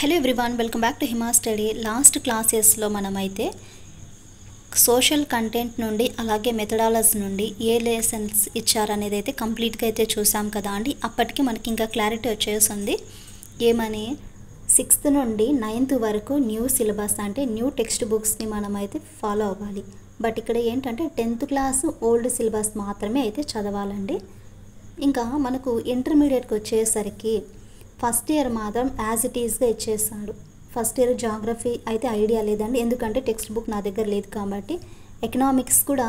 Hello everyone, welcome back to Hima study. Last క్లాసెస్లో మనమైతే social content నుండి అలాగే మెథడాలజీ నుండి ఏ లెసన్స్ ఇచ్చారనేది అయితే కంప్లీట్గా అయితే చూసాం కదా అండి. అప్పటికి మనకి ఇంకా క్లారిటీ వచ్చేసింది. ఏమని 6th నుండి 9th వరకు న్యూ సిలబస్ అంటే న్యూ టెక్స్ట్ బుక్స్ని మనమైతే ఫాలో అవ్వాలి. బట్ ఇక్కడ ఏంటంటే 10th క్లాస్ ఓల్డ్ సిలబస్ మాత్రమే అయితే చదవాలండి. ఇంకా మనకు ఇంటర్మీడియట్కి వచ్చేసరికి ఫస్ట్ ఇయర్ మాత్రం యాజ్ ఇట్ ఈస్గా ఇచ్చేస్తాడు. ఫస్ట్ ఇయర్ జాగ్రఫీ అయితే ఐడియా లేదండి, ఎందుకంటే టెక్స్ట్ బుక్ నా దగ్గర లేదు కాబట్టి. ఎకనామిక్స్ కూడా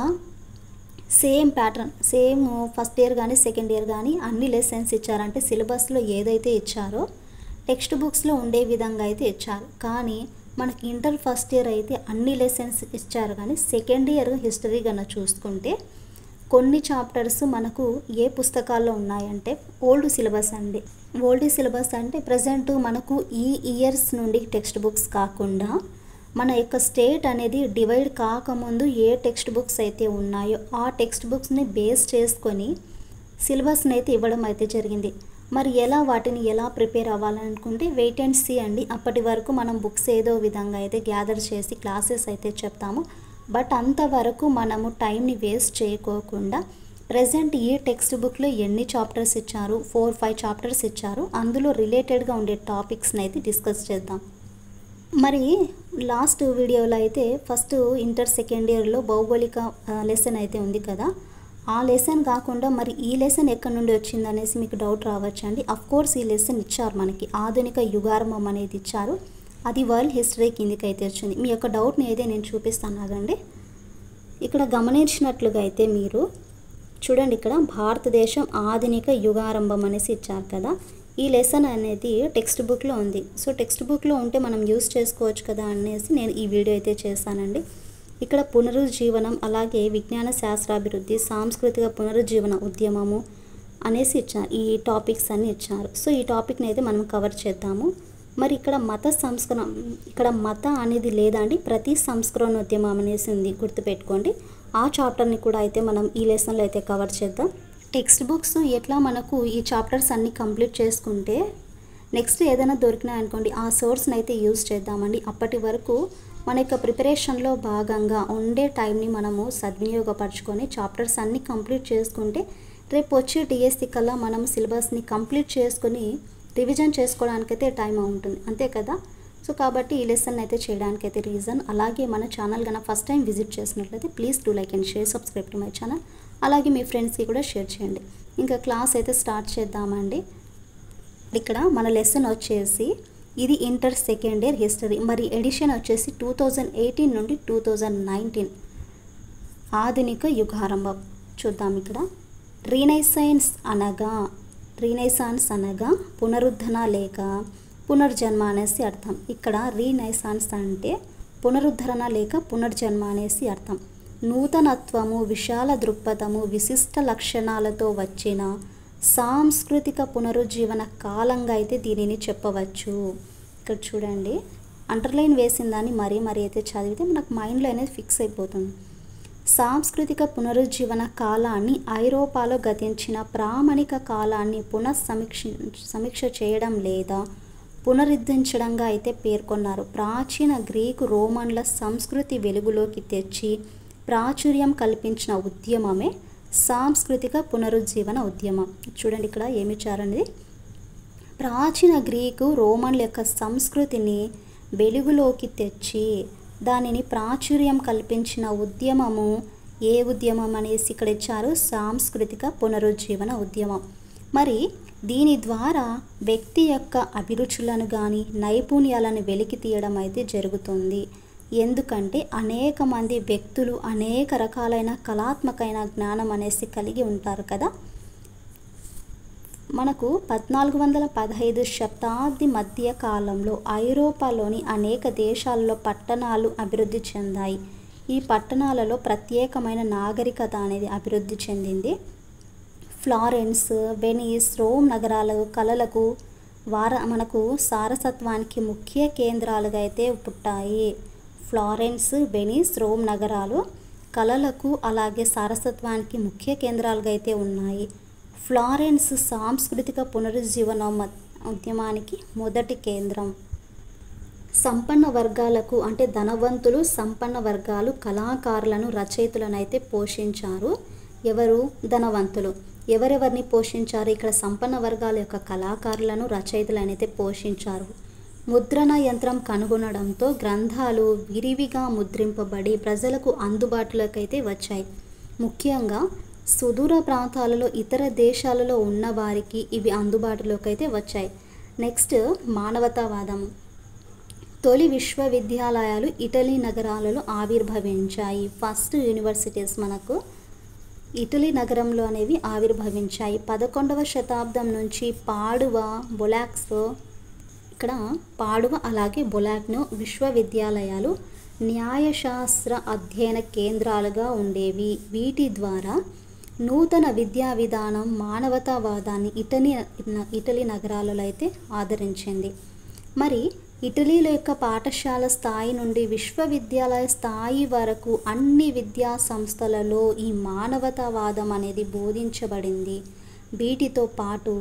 same pattern, same first year కానీ సెకండ్ ఇయర్ కానీ అన్ని లెసన్స్ ఇచ్చారంటే సిలబస్లో ఏదైతే ఇచ్చారో టెక్స్ట్ బుక్స్లో ఉండే విధంగా అయితే ఇచ్చారు. కానీ మనకి ఇంటర్ ఫస్ట్ ఇయర్ అయితే అన్ని లెసన్స్ ఇచ్చారు. కానీ సెకండ్ ఇయర్ హిస్టరీ కన్నా చూసుకుంటే కొన్ని చాప్టర్స్ మనకు ఏ పుస్తకాల్లో ఉన్నాయంటే ఓల్డ్ సిలబస్ అండి. ఓల్డ్ సిలబస్ అంటే ప్రజెంట్ మనకు ఈ ఇయర్స్ నుండి టెక్స్ట్ బుక్స్ కాకుండా మన యొక్క స్టేట్ అనేది డివైడ్ కాకముందు ఏ టెక్స్ట్ బుక్స్ అయితే ఉన్నాయో ఆ టెక్స్ట్ బుక్స్ని బేస్ చేసుకొని సిలబస్ని అయితే ఇవ్వడం అయితే జరిగింది. మరి వాటిని ఎలా ప్రిపేర్ అవ్వాలనుకుంటే వెయిట్ అండ్ సీ అండి. అప్పటి వరకు మనం బుక్స్ ఏదో విధంగా అయితే గ్యాదర్ చేసి క్లాసెస్ అయితే చెప్తాము. బట్ అంతవరకు మనము టైంని వేస్ట్ చేయకోకుండా ప్రజెంట్ ఈ టెక్స్ట్ బుక్లో ఎన్ని చాప్టర్స్ ఇచ్చారు, 4-5 చాప్టర్స్ ఇచ్చారు, అందులో రిలేటెడ్గా ఉండే టాపిక్స్ని అయితే డిస్కస్ చేద్దాం. మరి లాస్ట్ వీడియోలో అయితే ఫస్ట్ ఇంటర్ సెకండ్ ఇయర్లో భౌగోళిక లెసన్ అయితే ఉంది కదా, ఆ లెసన్ కాకుండా మరి ఈ లెసన్ ఎక్కడి నుండి వచ్చింది అనేసి మీకు డౌట్ రావచ్చండి. అఫ్కోర్స్ ఈ లెసన్ ఇచ్చారు, మనకి ఆధునిక యుగారంభం అనేది ఇచ్చారు. అది వరల్డ్ హిస్టరీ కిందకి అయితే వచ్చింది. మీ యొక్క డౌట్ని అయితే నేను చూపిస్తాను ఆగండి. ఇక్కడ గమనించినట్లుగా అయితే మీరు చూడండి, ఇక్కడ భారతదేశం ఆధునిక యుగారంభం అనేసి ఇచ్చారు కదా. ఈ లెసన్ అనేది టెక్స్ట్ బుక్లో ఉంది. సో టెక్స్ట్ బుక్లో ఉంటే మనం యూస్ చేసుకోవచ్చు కదా అనేసి నేను ఈ వీడియో అయితే చేశానండి. ఇక్కడ పునరుజ్జీవనం, అలాగే విజ్ఞాన శాస్త్రాభివృద్ధి, సాంస్కృతిక పునరుజ్జీవన ఉద్యమము అనేసి ఇచ్చారు. ఈ టాపిక్స్ అన్నీ ఇచ్చారు. సో ఈ టాపిక్ని అయితే మనం కవర్ చేద్దాము. మరి ఇక్కడ మత సంస్కరణ, ఇక్కడ మత అనేది లేదండి, ప్రతి సంస్కరణోద్యమం అనేసి ఉంది, గుర్తుపెట్టుకోండి. ఆ చాప్టర్ని కూడా అయితే మనం ఈ లెసన్లో అయితే కవర్ చేద్దాం. టెక్స్ట్ బుక్స్ ఎట్లా మనకు ఈ చాప్టర్స్ అన్నీ కంప్లీట్ చేసుకుంటే నెక్స్ట్ ఏదైనా దొరికినాయి అనుకోండి ఆ సోర్స్ని అయితే యూజ్ చేద్దామండి. అప్పటి వరకు మన యొక్క ప్రిపరేషన్లో భాగంగా ఉండే టైంని మనము సద్వినియోగపరచుకొని చాప్టర్స్ అన్నీ కంప్లీట్ చేసుకుంటే రేపు వచ్చే డిఎస్సి కల్లా మనం సిలబస్ని కంప్లీట్ చేసుకొని రివిజన్ చేసుకోవడానికైతే టైం ఉంటుంది, అంతే కదా. సో కాబట్టి ఈ లెసన్ అయితే చేయడానికైతే రీజన్. అలాగే మన ఛానల్ కన్నా ఫస్ట్ టైం విజిట్ చేసినట్లయితే please do like and share, subscribe to my channel. అలాగే మీ ఫ్రెండ్స్కి కూడా షేర్ చేయండి. ఇంకా క్లాస్ అయితే స్టార్ట్ చేద్దామండి. ఇక్కడ మన లెసన్ వచ్చేసి ఇది ఇంటర్ సెకండ్ ఇయర్ హిస్టరీ. మరి ఎడిషన్ వచ్చేసి 2018 నుండి 2019 ఆధునిక యుగారంభం. చూద్దాం. ఇక్కడ రీనైసాన్స్ అనగా పునరుద్ధరణ లేక పునర్జన్మ అనేసి అర్థం. ఇక్కడ రీనైసాన్స్ అంటే పునరుద్ధరణ లేక పునర్జన్మ అనేసి అర్థం. నూతనత్వము, విశాల దృక్పథము, విశిష్ట లక్షణాలతో వచ్చిన సాంస్కృతిక పునరుజ్జీవన కాలంగా అయితే దీనిని చెప్పవచ్చు. ఇక్కడ చూడండి, అండర్లైన్ వేసిన దాన్ని మరీ అయితే చదివితే మనకు మైండ్లో అనేది ఫిక్స్ అయిపోతుంది. సాంస్కృతిక పునరుజ్జీవన కాలాన్ని ఐరోపాలో గతించిన ప్రామాణిక కాలాన్ని సమీక్ష చేయడం లేదా పునరుద్ధరించడంగా అయితే పేర్కొన్నారు. ప్రాచీన గ్రీకు రోమన్ల సంస్కృతి వెలుగులోకి తెచ్చి ప్రాచుర్యం కల్పించిన ఉద్యమమే సాంస్కృతిక పునరుజ్జీవన ఉద్యమం. చూడండి ఇక్కడ ఏమి ఇచ్చారనేది. ప్రాచీన గ్రీకు రోమన్ల యొక్క సంస్కృతిని వెలుగులోకి తెచ్చి దానిని ప్రాచుర్యం కల్పించిన ఉద్యమము ఏ ఉద్యమం అనేసి ఇక్కడ ఇచ్చారు, సాంస్కృతిక పునరుజ్జీవన ఉద్యమం. మరి దీని ద్వారా వ్యక్తి యొక్క అభిరుచులను కానీ నైపుణ్యాలను వెలికి తీయడం అయితే జరుగుతుంది. ఎందుకంటే అనేక మంది వ్యక్తులు అనేక రకాలైన కళాత్మకమైన జ్ఞానం అనేసి కలిగి ఉంటారు కదా. మనకు 1415 శతాబ్ది మధ్య కాలంలో ఐరోపాలోని అనేక దేశాల్లో పట్టణాలు అభివృద్ధి చెందాయి. ఈ పట్టణాలలో ప్రత్యేకమైన నాగరికత అనేది అభివృద్ధి చెందింది. ఫ్లారెన్స్, వెనీస్, రోమ్ నగరాలు కళలకు మనకు సారసత్వానికి ముఖ్య కేంద్రాలుగా అయితే పుట్టాయి. ఫ్లారెన్స్, వెనీస్, రోమ్ నగరాలు కళలకు అలాగే సారసత్వానికి ముఖ్య కేంద్రాలుగా అయితే ఉన్నాయి. ఫ్లారెన్స్ సాంస్కృతిక పునరుజ్జీవన ఉద్యమానికి మొదటి కేంద్రం. సంపన్న వర్గాలకు అంటే ధనవంతులు సంపన్న వర్గాలు కళాకారులను రచయితలను అయితే పోషించారు. ఎవరు? ధనవంతులు. ఎవరెవరిని పోషించారు? ఇక్కడ సంపన్న వర్గాల యొక్క కళాకారులను రచయితలను అయితే పోషించారు. ముద్రణ యంత్రం కనుగొనడంతో గ్రంథాలు విరివిగా ముద్రింపబడి ప్రజలకు అందుబాటులోకి అయితే వచ్చాయి. ముఖ్యంగా సుదూర ప్రాంతాలలో ఇతర దేశాలలో ఉన్న వారికి ఇవి అందుబాటులోకి అయితే వచ్చాయి. నెక్స్ట్ మానవతావాదం. తొలి విశ్వవిద్యాలయాలు ఇటలీ నగరాలలో ఆవిర్భవించాయి. ఫస్ట్ యూనివర్సిటీస్ మనకు ఇటలీ నగరంలో అనేవి ఆవిర్భవించాయి. 11వ శతాబ్దం నుంచి పాడువ, బొలాక్స్, ఇక్కడ పాడువ అలాగే బొలాక్ను విశ్వవిద్యాలయాలు న్యాయశాస్త్ర అధ్యయన కేంద్రాలుగా ఉండేవి. వీటి ద్వారా నూతన విద్యా విధానం మానవతావాదాన్ని ఇటలీ నగరాలలో అయితే ఆదరించింది. మరి ఇటలీలో యొక్క పాఠశాల స్థాయి నుండి విశ్వవిద్యాలయ స్థాయి వరకు అన్ని విద్యా సంస్థలలో ఈ మానవతావాదం అనేది బోధించబడింది. వీటితో పాటు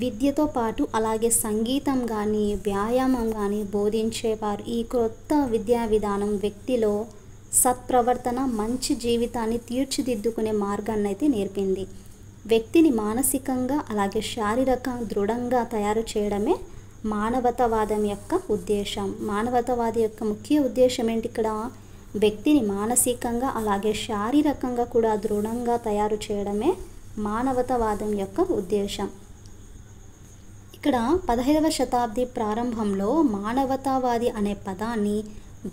విద్యతో పాటు అలాగే సంగీతం కానీ వ్యాయామం కానీ బోధించేవారు. ఈ కొత్త విద్యా విధానం వ్యక్తిలో సత్ప్రవర్తన, మంచి జీవితాన్ని తీర్చిదిద్దుకునే మార్గాన్ని అయితే నేర్పింది. వ్యక్తిని మానసికంగా అలాగే శారీరక దృఢంగా తయారు చేయడమే మానవతావాదం యొక్క ఉద్దేశం. మానవతావాది యొక్క ముఖ్య ఉద్దేశం ఏంటి? ఇక్కడ వ్యక్తిని మానసికంగా అలాగే శారీరకంగా కూడా దృఢంగా తయారు చేయడమే మానవతావాదం యొక్క ఉద్దేశం. ఇక్కడ 15వ శతాబ్ది ప్రారంభంలో మానవతావాది అనే పదాన్ని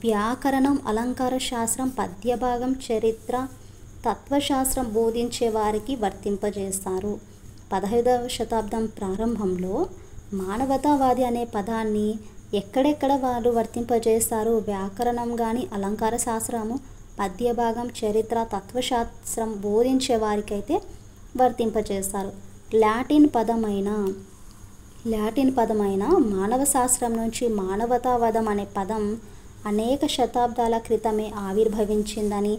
వ్యాకరణం, అలంకార శాస్త్రం, పద్యభాగం, చరిత్ర, తత్వశాస్త్రం బోధించే వారికి వర్తింపజేస్తారు. 15వ శతాబ్దం ప్రారంభంలో మానవతావాది అనే పదాన్ని ఎక్కడెక్కడ వారు వర్తింపజేస్తారు? వ్యాకరణం కానీ, అలంకార శాస్త్రము, పద్యభాగం, చరిత్ర, తత్వశాస్త్రం బోధించే వారికైతే వర్తింపజేస్తారు. లాటిన్ పదమైన మానవ శాస్త్రం నుంచి మానవతావాదం అనే పదం అనేక శతాబ్దాల క్రితమే ఆవిర్భవించిందని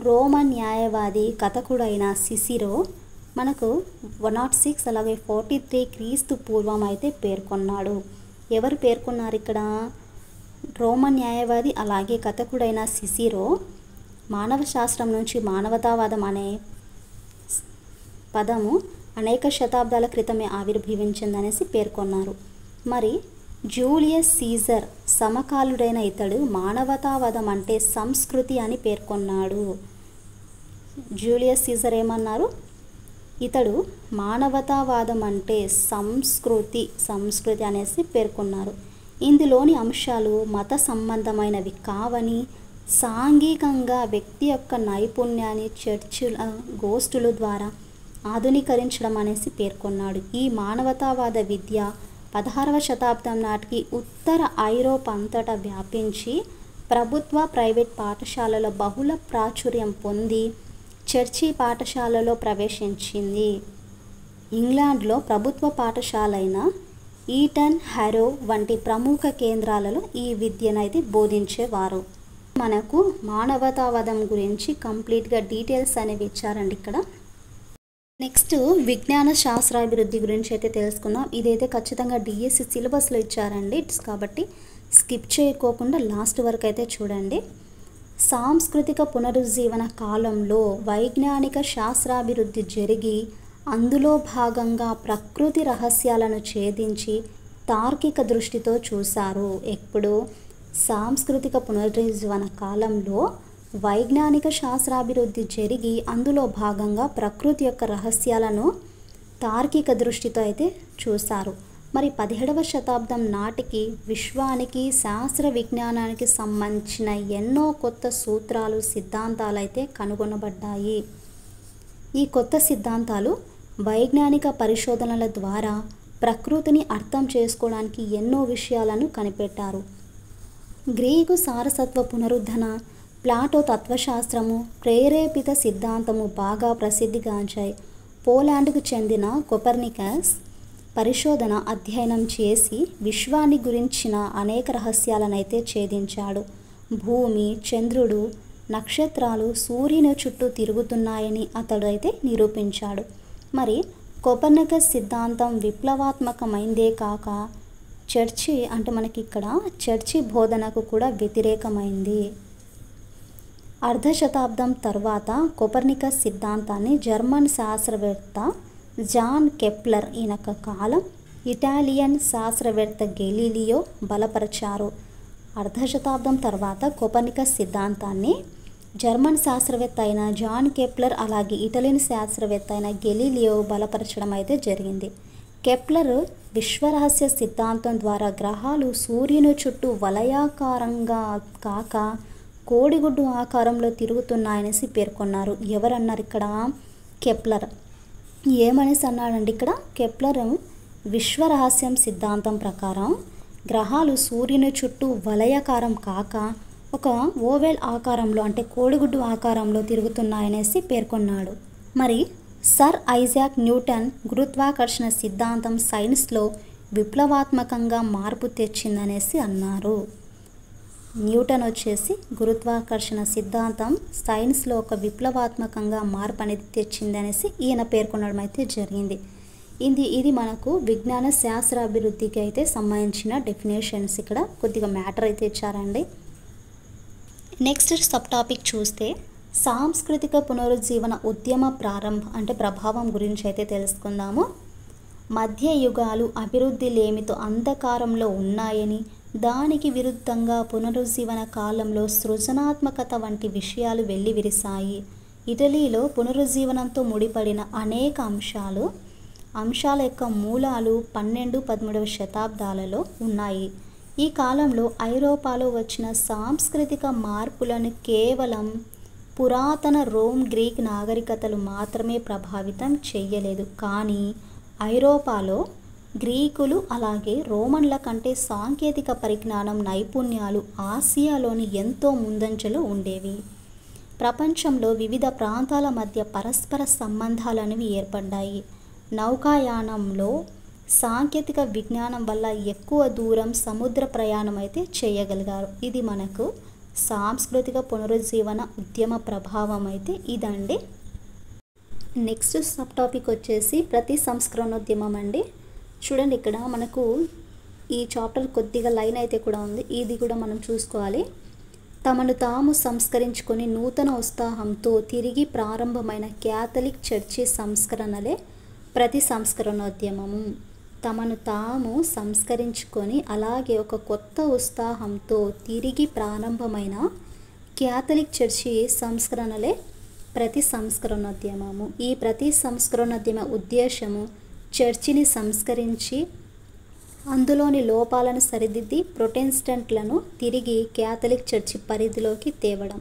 రోమన్ న్యాయవాది కథకుడైన సిసిరో మనకు 106 అలాగే 43 క్రీస్తు పూర్వం అయితే పేర్కొన్నాడు. ఎవరు పేర్కొన్నారు ఇక్కడ? రోమన్ న్యాయవాది అలాగే కథకుడైన సిసిరో మానవ శాస్త్రం నుంచి మానవతావాదం అనే పదము అనేక శతాబ్దాల క్రితమే ఆవిర్భవించిందనేసి పేర్కొన్నారు. మరి జూలియస్ సీజర్ సమకాలుడైన ఇతడు మానవతావాదం అంటే సంస్కృతి అని పేర్కొన్నాడు. జూలియస్ సీజర్ ఏమన్నారు? ఇతడు మానవతావాదం అంటే సంస్కృతి అనేసి పేర్కొన్నారు. ఇందులోని అంశాలు మత సంబంధమైనవి కావని, సాంఘికంగా వ్యక్తి యొక్క నైపుణ్యాన్ని చర్చిల గోష్ఠుల ద్వారా ఆధునీకరించడం అనేసి పేర్కొన్నాడు. ఈ మానవతావాద విద్య 16వ శతాబ్దం నాటికి ఉత్తర ఐరోపా అంతటా వ్యాపించి ప్రభుత్వ, ప్రైవేట్ పాఠశాలలో బహుళ ప్రాచుర్యం పొంది చర్చి పాఠశాలలో ప్రవేశించింది. ఇంగ్లాండ్లో ప్రభుత్వ పాఠశాలైన ఈటన్, హ్యారో వంటి ప్రముఖ కేంద్రాలలో ఈ విద్యనైతే బోధించేవారు. మనకు మానవతావాదం గురించి కంప్లీట్గా డీటెయిల్స్ అనేవి ఇచ్చారండి ఇక్కడ. నెక్స్ట్ విజ్ఞాన శాస్త్రాభివృద్ధి గురించి అయితే తెలుసుకుందాం. ఇదైతే ఖచ్చితంగా డిఎస్సి సిలబస్లో ఇచ్చారండి, కాబట్టి స్కిప్ చేయకోకుండా లాస్ట్ వరకు అయితే చూడండి. సాంస్కృతిక పునరుజ్జీవన కాలంలో వైజ్ఞానిక శాస్త్రాభివృద్ధి జరిగి అందులో భాగంగా ప్రకృతి రహస్యాలను ఛేదించి తార్కిక దృష్టితో చూశారు. ఎప్పుడు? సాంస్కృతిక పునరుజ్జీవన కాలంలో వైజ్ఞానిక శాస్త్రాభివృద్ధి జరిగి అందులో భాగంగా ప్రకృతి యొక్క రహస్యాలను తార్కిక దృష్టితో అయితే చూశారు. మరి 17వ శతాబ్దం నాటికి విశ్వానికి, శాస్త్ర విజ్ఞానానికి సంబంధించిన ఎన్నో కొత్త సూత్రాలు, సిద్ధాంతాలు అయితే కనుగొనబడ్డాయి. ఈ కొత్త సిద్ధాంతాలు వైజ్ఞానిక పరిశోధనల ద్వారా ప్రకృతిని అర్థం చేసుకోవడానికి ఎన్నో విషయాలను కనిపెట్టారు. గ్రీకు సారసత్వ పునరుద్ధరణ, ప్లాటో తత్వశాస్త్రము, ప్రేరేపిత సిద్ధాంతము బాగా ప్రసిద్ధిగాంచాయి. పోలాండ్కు చెందిన కోపర్నికస్ పరిశోధన అధ్యయనం చేసి విశ్వాన్ని గురించిన అనేక రహస్యాలనైతే ఛేదించాడు. భూమి, చంద్రుడు, నక్షత్రాలు సూర్యుని చుట్టూ తిరుగుతున్నాయని అతడు అయితే నిరూపించాడు. మరి కోపర్నికస్ సిద్ధాంతం విప్లవాత్మకమైందే కాక చర్చి అంటే మనకి ఇక్కడ చర్చి బోధనకు కూడా వ్యతిరేకమైంది. అర్ధ శతాబ్దం తర్వాత కోపర్నికస్ సిద్ధాంతాన్ని జర్మన్ శాస్త్రవేత్త జాన్ కెప్లర్ ఈయనొక కాలం ఇటాలియన్ శాస్త్రవేత్త గెలీలియో బలపరిచారు. అర్ధ శతాబ్దం తర్వాత కోపర్నికస్ సిద్ధాంతాన్ని జర్మన్ శాస్త్రవేత్త అయిన జాన్ కెప్లర్ అలాగే ఇటాలియన్ శాస్త్రవేత్త అయిన గెలీలియో బలపరచడం అయితే జరిగింది. కెప్లర్ విశ్వరహస్య సిద్ధాంతం ద్వారా గ్రహాలు సూర్యుని చుట్టూ వలయాకారంగా కాక కోడిగుడ్డు ఆకారంలో తిరుగుతున్నాయనేసి పేర్కొన్నారు. ఎవరన్నారు ఇక్కడ? కెప్లర్. ఏమనేసి అన్నాడండి ఇక్కడ? కెప్లర్ విశ్వరహస్యం సిద్ధాంతం ప్రకారం గ్రహాలు సూర్యుని చుట్టూ వలయాకారం కాక ఒక ఓవెల్ ఆకారంలో అంటే కోడిగుడ్డు ఆకారంలో తిరుగుతున్నాయనేసి పేర్కొన్నాడు. మరి సర్ ఐజాక్ న్యూటన్ గురుత్వాకర్షణ సిద్ధాంతం సైన్స్లో విప్లవాత్మకంగా మార్పు తెచ్చిందనేసి అన్నారు. న్యూటన్ వచ్చేసి గురుత్వాకర్షణ సిద్ధాంతం సైన్స్లో ఒక విప్లవాత్మకంగా మార్పు అనేది తెచ్చిందనేసి ఈయన పేర్కొనడం అయితే జరిగింది. ఇది మనకు విజ్ఞాన శాస్త్రాభివృద్ధికి అయితే సంబంధించిన డెఫినేషన్స్. ఇక్కడ కొద్దిగా మ్యాటర్ అయితే ఇచ్చారండి. నెక్స్ట్ సబ్ టాపిక్ చూస్తే సాంస్కృతిక పునరుజ్జీవన ఉద్యమ ప్రభావం గురించి అయితే తెలుసుకుందాము. మధ్య యుగాలు అభివృద్ధి లేమితో అంధకారంలో ఉన్నాయని, దానికి విరుద్ధంగా పునరుజ్జీవన కాలంలో సృజనాత్మకత వంటి విషయాలు వెల్లివిరిశాయి. ఇటలీలో పునరుజ్జీవనంతో ముడిపడిన అనేక అంశాల యొక్క మూలాలు 12-13వ శతాబ్దాలలో ఉన్నాయి. ఈ కాలంలో ఐరోపాలో వచ్చిన సాంస్కృతిక మార్పులను కేవలం పురాతన రోమ్ గ్రీక్ నాగరికతలు మాత్రమే ప్రభావితం చేయలేదు. కానీ ఐరోపాలో గ్రీకులు అలాగే రోమన్ల కంటే సాంకేతిక పరిజ్ఞానం, నైపుణ్యాలు ఆసియాలోని ఎంతో ముందంజలో ఉండేవి. ప్రపంచంలో వివిధ ప్రాంతాల మధ్య పరస్పర సంబంధాలనేవి ఏర్పడ్డాయి. నౌకాయానంలో సాంకేతిక విజ్ఞానం వల్ల ఎక్కువ దూరం సముద్ర ప్రయాణం అయితే చేయగలిగారు. ఇది మనకు సాంస్కృతిక పునరుజ్జీవన ఉద్యమ ప్రభావం అయితే ఇదండి. నెక్స్ట్ సబ్ టాపిక్ వచ్చేసి ప్రతి సంస్కరణోద్యమం అండి. చూడండి ఇక్కడ మనకు ఈ చాప్టర్ కొద్దిగా లైన్ అయితే కూడా ఉంది, ఇది కూడా మనం చూసుకోవాలి. తమను తాము సంస్కరించుకొని నూతన ఉత్సాహంతో తిరిగి ప్రారంభమైన క్యాథలిక్ చర్చి సంస్కరణలే ప్రతి సంస్కరణోద్యమము. తమను తాము సంస్కరించుకొని అలాగే ఒక కొత్త ఉత్సాహంతో తిరిగి ప్రారంభమైన క్యాథలిక్ చర్చి సంస్కరణలే ప్రతి సంస్కరణోద్యమము. ఈ ప్రతి సంస్కరణోద్యమ ఉద్దేశము చర్చిని సంస్కరించి అందులోని లోపాలను సరిదిద్ది ప్రొటెస్టెంట్లను తిరిగి క్యాథలిక్ చర్చి పరిధిలోకి తేవడం.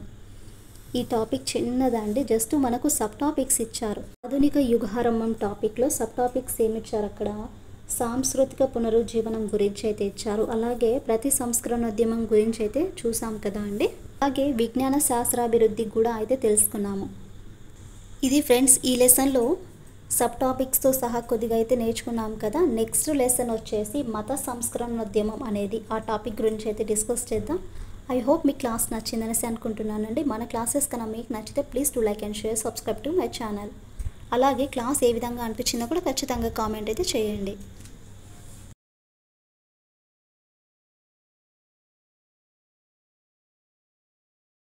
ఈ టాపిక్ చిన్నదండి, జస్ట్ మనకు సబ్ టాపిక్స్ ఇచ్చారు. ఆధునిక యుగారంభం టాపిక్లో సబ్ టాపిక్స్ ఏమి ఇచ్చారు? అక్కడ సాంస్కృతిక పునరుజ్జీవనం గురించి అయితే ఇచ్చారు, అలాగే ప్రతి సంస్కరణోద్యమం గురించి అయితే చూసాం కదా అండి. అలాగే విజ్ఞాన శాస్త్రాభివృద్ధి కూడా అయితే తెలుసుకున్నాము. ఇది ఫ్రెండ్స్ ఈ లెసన్లో సబ్ టాపిక్స్తో సహా కొద్దిగా అయితే నేర్చుకున్నాం కదా. నెక్స్ట్ లెసన్ వచ్చేసి మత సంస్కరణోద్యమం అనేది ఆ టాపిక్ గురించి అయితే డిస్కస్ చేద్దాం. ఐ హోప్ మీ క్లాస్ నచ్చిందనేసి అనుకుంటున్నానండి. మన క్లాసెస్ కన్నా మీకు నచ్చితే please do like and share, subscribe to my channel. అలాగే క్లాస్ ఏ విధంగా అనిపించిందో కూడా ఖచ్చితంగా కామెంట్ అయితే చేయండి.